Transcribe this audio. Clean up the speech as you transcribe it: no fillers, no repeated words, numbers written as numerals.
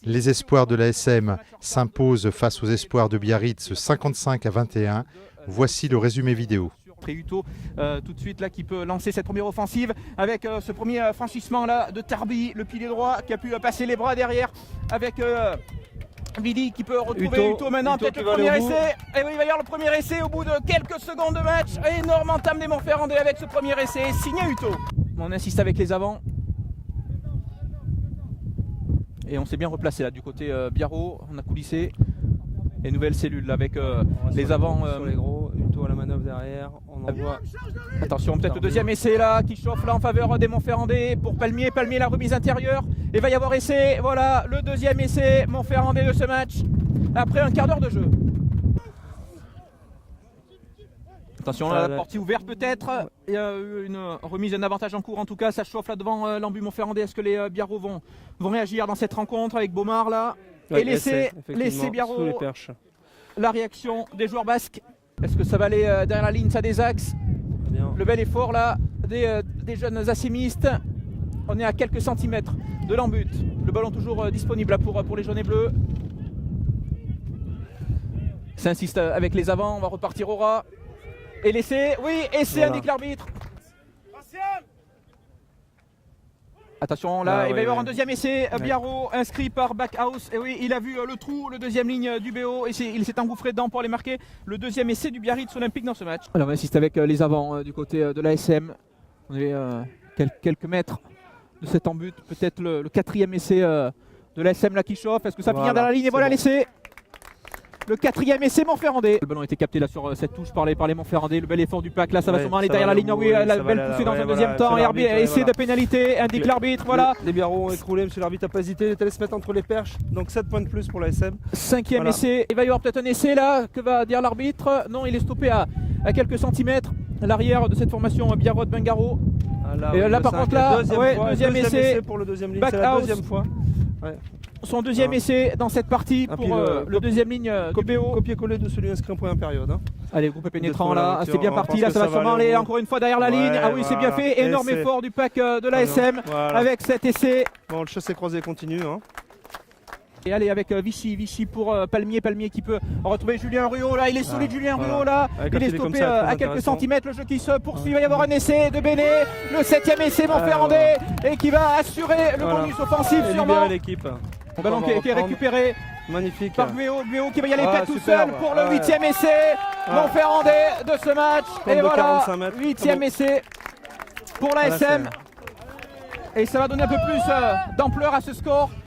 Les espoirs de l'ASM s'imposent face aux espoirs de Biarritz 55-21. Voici le résumé vidéo. Uto tout de suite là qui peut lancer cette première offensive avec ce premier franchissement là de Tarbi, le pilier droit qui a pu passer les bras derrière avec Vili qui peut retrouver Uto maintenant, peut-être le premier essai. Et oui, il va y avoir le premier essai au bout de quelques secondes de match. Énorme entame des Montferrandais avec ce premier essai, signé Uto. On insiste avec les avants. Et on s'est bien replacé là du côté Biarro, on a coulissé. Et nouvelle cellule là, avec les avants. Sur les gros, Uto à la manœuvre derrière, on envoie. Attention, peut-être le deuxième essai là qui chauffe là en faveur des Montferrandais pour Palmier. Palmier, la remise intérieure. Et va y avoir essai. Voilà le deuxième essai Montferrandais de ce match après un quart d'heure de jeu. Attention, là, la porte est ouverte peut-être. Il y a eu une remise d'un avantage en cours en tout cas. Ça chauffe là devant l'embu Montferrandais. Est-ce que les Biarro vont réagir dans cette rencontre avec Baumard là? Et laisser Biarro, la réaction des joueurs basques. Est-ce que ça va aller derrière la ligne, ça des axes? Le bel effort là des jeunes assimistes. On est à quelques centimètres de l'embut. Le ballon toujours disponible là pour les jaunes et bleus. Ça insiste avec les avants, on va repartir au ras. Et l'essai, oui, essai, indique l'arbitre. Attention, là, il va y avoir un deuxième essai. Biarro inscrit par Backhouse. Et oui, il a vu le trou, le deuxième ligne du BO. Et il s'est engouffré dedans pour aller marquer le deuxième essai du Biarritz Olympique dans ce match. Alors, on insiste avec les avants du côté de l'ASM. On est quelques mètres de cet embut. Peut-être le quatrième essai de l'ASM là qui chauffe. Est-ce que ça vient dans la ligne? Et voilà l'essai. Le quatrième essai Montferrandais. Le ballon a été capté là sur cette touche par les Montferrandais. Le bel effort du pack là, ça va sûrement aller derrière la ligne. Oui, la belle poussée dans un deuxième temps. Et essai de pénalité, indique l'arbitre. Voilà. Les Biarro ont écroulé, monsieur l'arbitre n'a pas hésité. Les se mettre entre les perches. Donc 7 points de plus pour la SM. Cinquième essai. Il va y avoir peut-être un essai là. Que va dire l'arbitre? Non, il est stoppé à quelques centimètres à l'arrière de cette formation Biarro de Bengaro. Et là par contre là, deuxième essai pour le deuxième ligne. C'est la deuxième fois. Son deuxième essai dans cette partie pour le deuxième ligne du BO. Copier-coller de celui inscrit en première période. Allez, groupe pénétrant là, c'est bien parti, là ça va sûrement aller encore une fois derrière la ligne. Ah oui, c'est bien fait, énorme effort du pack de l'ASM avec cet essai. Bon, le chassé croisé continue. Et allez avec Vichy pour Palmier qui peut retrouver Julien Ruot là, il est solide Julien Ruot là, il est stoppé à quelques centimètres, le jeu qui se poursuit, il va y avoir un essai de Béné, le septième essai Montferrandais et qui va assurer le bonus offensif sûrement. Le ballon qui est récupéré par Buéo qui va y aller peut-être tout seul pour le huitième essai Montferrandais de ce match. Et voilà, huitième essai pour l'ASM. Et ça va donner un peu plus d'ampleur à ce score.